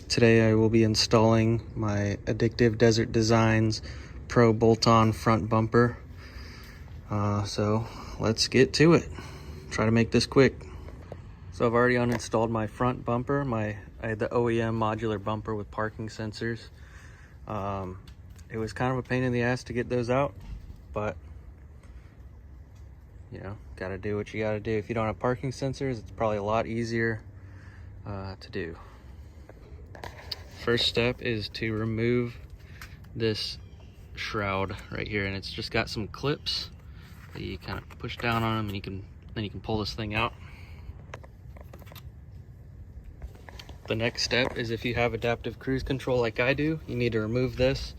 Today I will be installing my Addictive Desert Designs Pro bolt-on front bumper. So let's get to it. Try to make this quick. So I've already uninstalled my front bumper. I had the OEM modular bumper with parking sensors. It was kind of a pain in the ass to get those out, but you know, gotta do what you gotta do. If you don't have parking sensors, it's probably a lot easier to do. First step is to remove this shroud right here, and it's just got some clips that you kind of push down on them, and then you can pull this thing out. The next step is, if you have adaptive cruise control like I do, you need to remove this.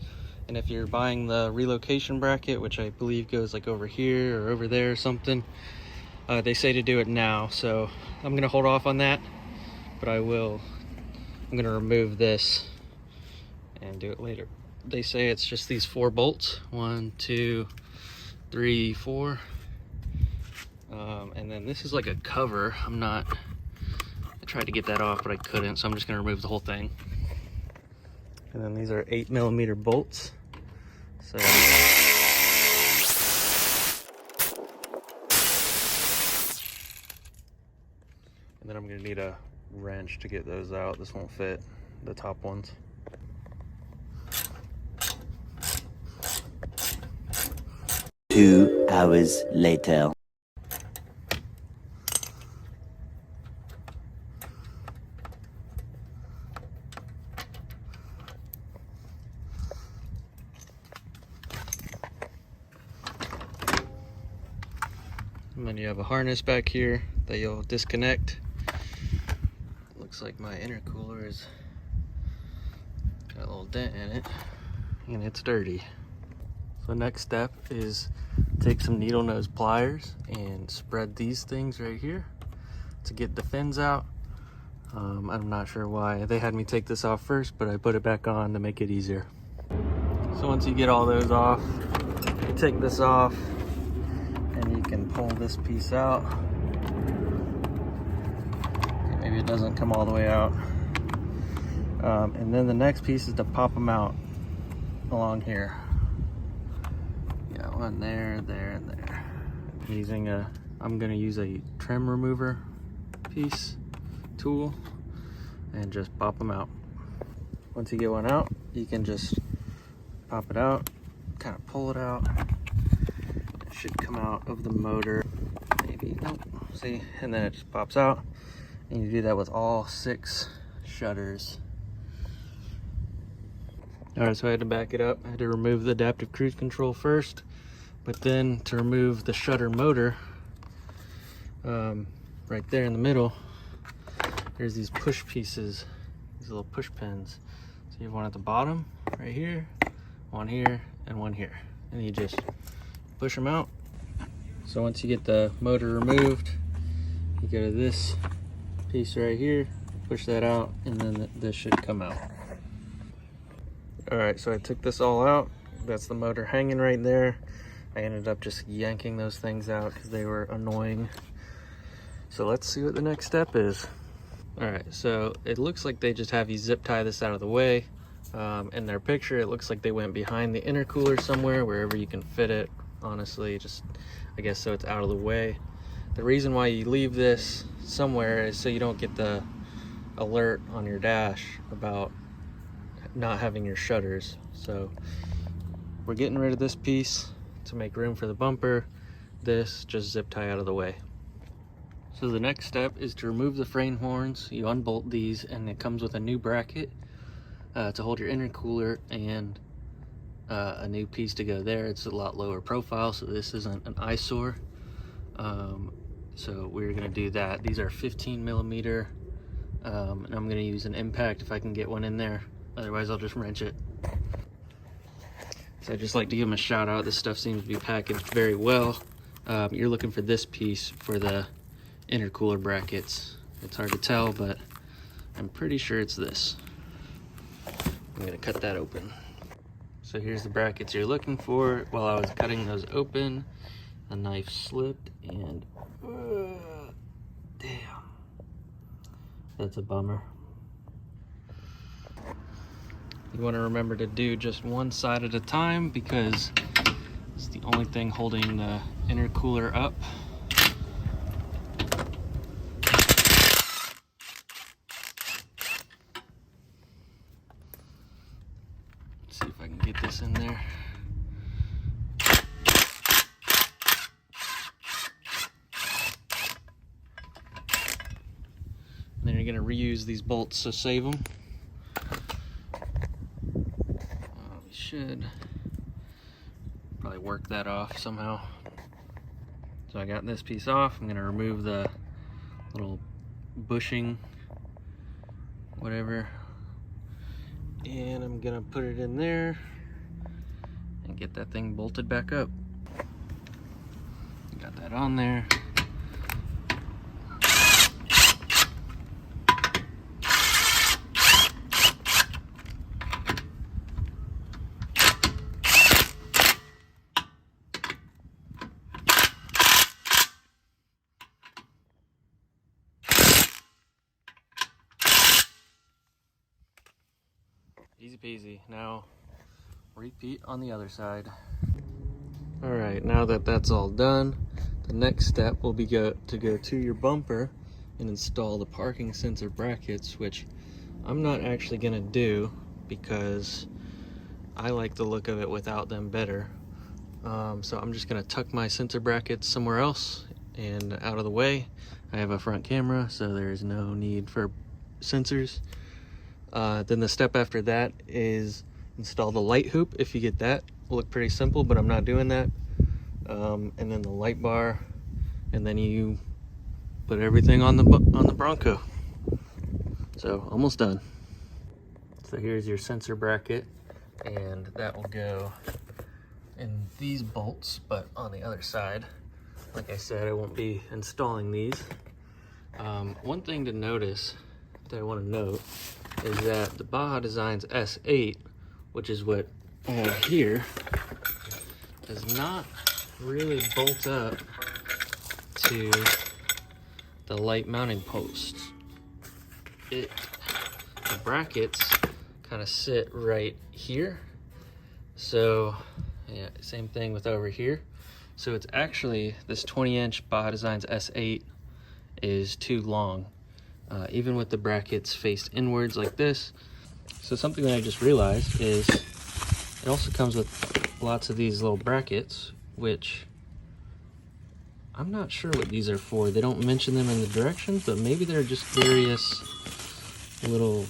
And if you're buying the relocation bracket, which I believe goes like over here or over there or something, they say to do it now, so I'm gonna hold off on that, but I'm gonna remove this and do it later. They say it's just these 4 bolts, 1, 2, 3, 4, and then this is like a cover. I tried to get that off, but I couldn't, so I'm just gonna remove the whole thing. And then these are 8mm bolts. So and then I'm gonna need a wrench to get those out. This won't fit, the top ones. Two hours later. And then you have a harness back here that you'll disconnect. Looks like my intercooler is got a little dent in it and it's dirty. So next step is take some needle nose pliers and spread these things right here to get the fins out. I'm not sure why they had me take this off first, but I put it back on to make it easier. So once you get all those off, you take this off and you can pull this piece out. Okay, maybe it doesn't come all the way out. And then the next piece is to pop them out along here. Yeah, one there, there, and there. I'm gonna use a trim remover piece tool and just pop them out. Once you get one out, you can just pop it out, kind of pull it out. It should come out of the motor, maybe, nope, see, and then it just pops out. And you do that with all 6 shutters. All right, so I had to back it up. I had to remove the adaptive cruise control first, but then to remove the shutter motor, right there in the middle, there's these push pieces, these little push pins. So you have one at the bottom, right here, one here, and one here. And you just push them out. So once you get the motor removed, you go to this piece right here, push that out, and then this should come out. All right, so I took this all out. That's the motor hanging right there. I ended up just yanking those things out because they were annoying. So let's see what the next step is. All right, so it looks like they just have you zip tie this out of the way. In their picture, it looks like they went behind the intercooler somewhere, wherever you can fit it. Honestly, just, I guess, so it's out of the way. The reason why you leave this somewhere is so you don't get the alert on your dash about not having your shutters. So we're getting rid of this piece to make room for the bumper. This just zip tie out of the way. So the next step is to remove the frame horns. You unbolt these, and it comes with a new bracket to hold your intercooler, and a new piece to go there. It's a lot lower profile, so this isn't an eyesore. So we're gonna do that. These are 15mm, and I'm gonna use an impact if I can get one in there. Otherwise, I'll just wrench it. So I'd just like to give them a shout out. This stuff seems to be packaged very well. You're looking for this piece for the intercooler brackets. It's hard to tell, but I'm pretty sure it's this. I'm gonna cut that open. So here's the brackets you're looking for. While I was cutting those open, the knife slipped and damn. That's a bummer. You want to remember to do just one side at a time because it's the only thing holding the intercooler up. Let's see if I can get this in there. And then you're going to reuse these bolts, so save them. We should probably work that off somehow. So I got this piece off. I'm going to remove the little bushing, whatever. And I'm going to put it in there and get that thing bolted back up. Got that on there. Easy peasy. Now repeat on the other side. All right, now that that's all done, the next step will be to go to your bumper and install the parking sensor brackets, which I'm not actually gonna do because I like the look of it without them better. So I'm just gonna tuck my sensor brackets somewhere else and out of the way. I have a front camera, so there's no need for sensors. Then the step after that is install the light hoop. If you get that, will look pretty simple, but I'm not doing that. And then the light bar, and then you put everything on the Bronco. So almost done. So here's your sensor bracket, and that will go in these bolts, but on the other side. Like I said, I won't be installing these. One thing to notice that I want to note is that the Baja Designs S8, which is what I have here, does not really bolt up to the light mounting posts. The brackets kind of sit right here. So yeah, same thing with over here. So it's actually, this 20-inch Baja Designs S8 is too long, even with the brackets faced inwards like this. So something that I just realized is it also comes with lots of these little brackets, which I'm not sure what these are for. They don't mention them in the directions, but maybe they're just various little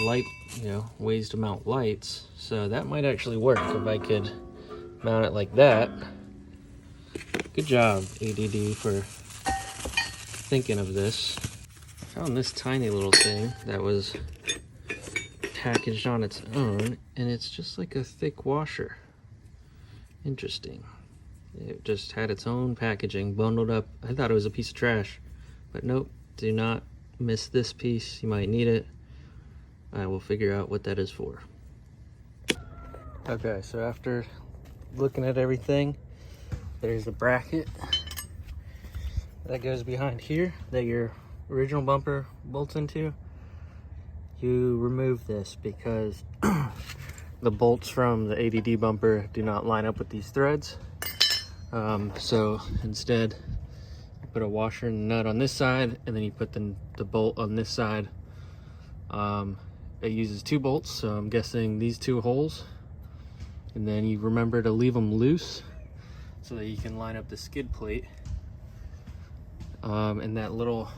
light, ways to mount lights. So that might actually work if I could mount it like that. Good job, ADD, for thinking of this. I found this tiny little thing that was packaged on its own, and it's just like a thick washer. Interesting. It just had its own packaging bundled up. I thought it was a piece of trash, but nope. Do not miss this piece. You might need it. I will figure out what that is for. Okay, so after looking at everything, there's a bracket that goes behind here that your original bumper bolts into. You remove this because the bolts from the ADD bumper do not line up with these threads. So instead, you put a washer and nut on this side, and then you put the bolt on this side. It uses 2 bolts, so I'm guessing these 2 holes. And then you remember to leave them loose so that you can line up the skid plate. And that little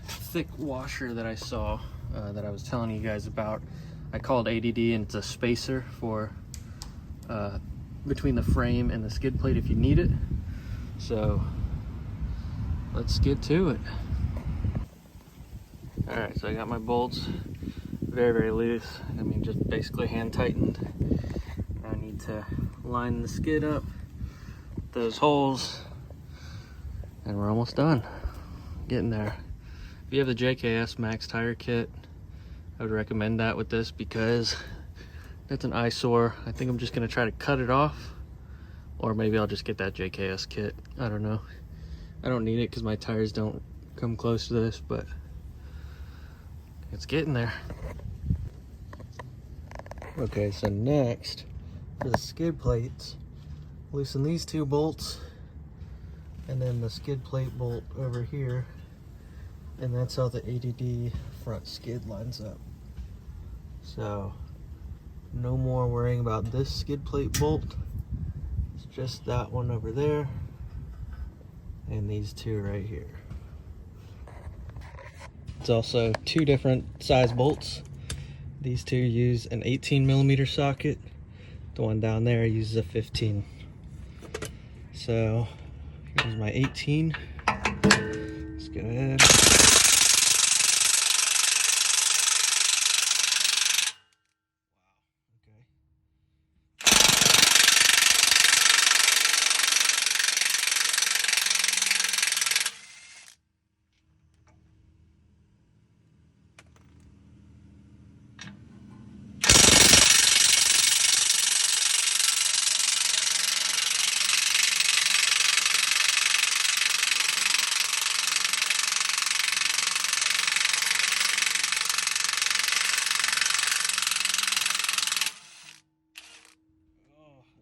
thick washer that I saw, that I was telling you guys about, I called ADD, and it's a spacer for between the frame and the skid plate if you need it. So let's get to it. All right, so I got my bolts very, very loose. I mean, just basically hand tightened. I need to line the skid up with those holes, and we're almost done. Getting there. If you have the JKS Max tire kit, I would recommend that with this because that's an eyesore. I think I'm just gonna try to cut it off, or maybe I'll just get that JKS kit. I don't know. I don't need it because my tires don't come close to this, but It's getting there. Okay, so next, for the skid plates, loosen these 2 bolts, and then the skid plate bolt over here, and that's how the ADD front skid lines up. So, no more worrying about this skid plate bolt. It's just that one over there, and these 2 right here. It's also 2 different size bolts. These 2 use an 18mm socket. The one down there uses a 15. So here's my 18. Let's go ahead.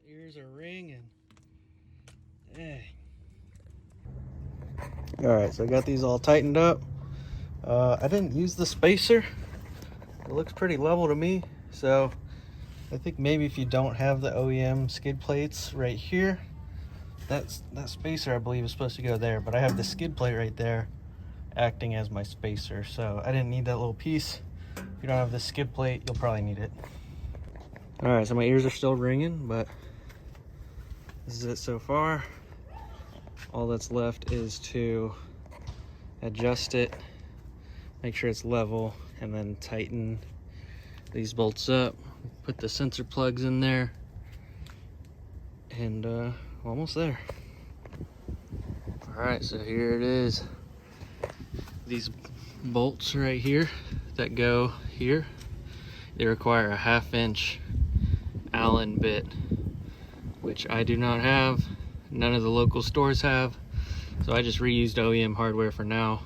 Ears are ringing. Dang. Alright, so I got these all tightened up. I didn't use the spacer. It looks pretty level to me. So I think maybe if you don't have the OEM skid plates right here, that spacer I believe is supposed to go there. But I have the skid plate right there acting as my spacer. So I didn't need that little piece. If you don't have the skid plate, you'll probably need it. Alright, so my ears are still ringing, but this is it so far. All that's left is to adjust it, make sure it's level, and then tighten these bolts up, put the sensor plugs in there, and almost there. Alright, so here it is. These bolts right here that go here, they require a 1/2 inch Allen bit, which I do not have. None of the local stores have, so I just reused OEM hardware for now.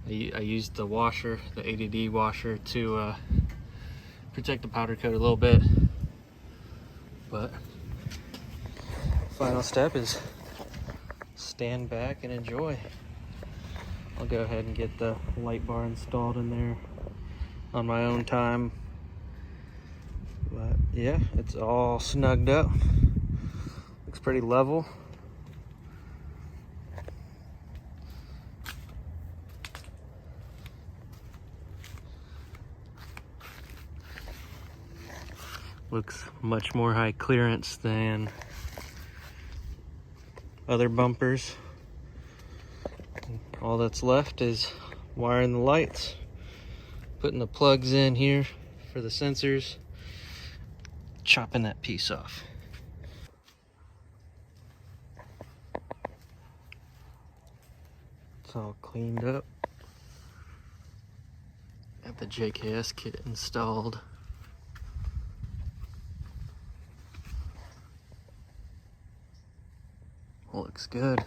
I used the washer, the ADD washer, to protect the powder coat a little bit. But final step is stand back and enjoy. I'll go ahead and get the light bar installed in there on my own time. But yeah, it's all snugged up. Looks pretty level. Looks much more high clearance than other bumpers. All that's left is wiring the lights, putting the plugs in here for the sensors, chopping that piece off. It's all cleaned up. Got the JKS kit installed. Looks good.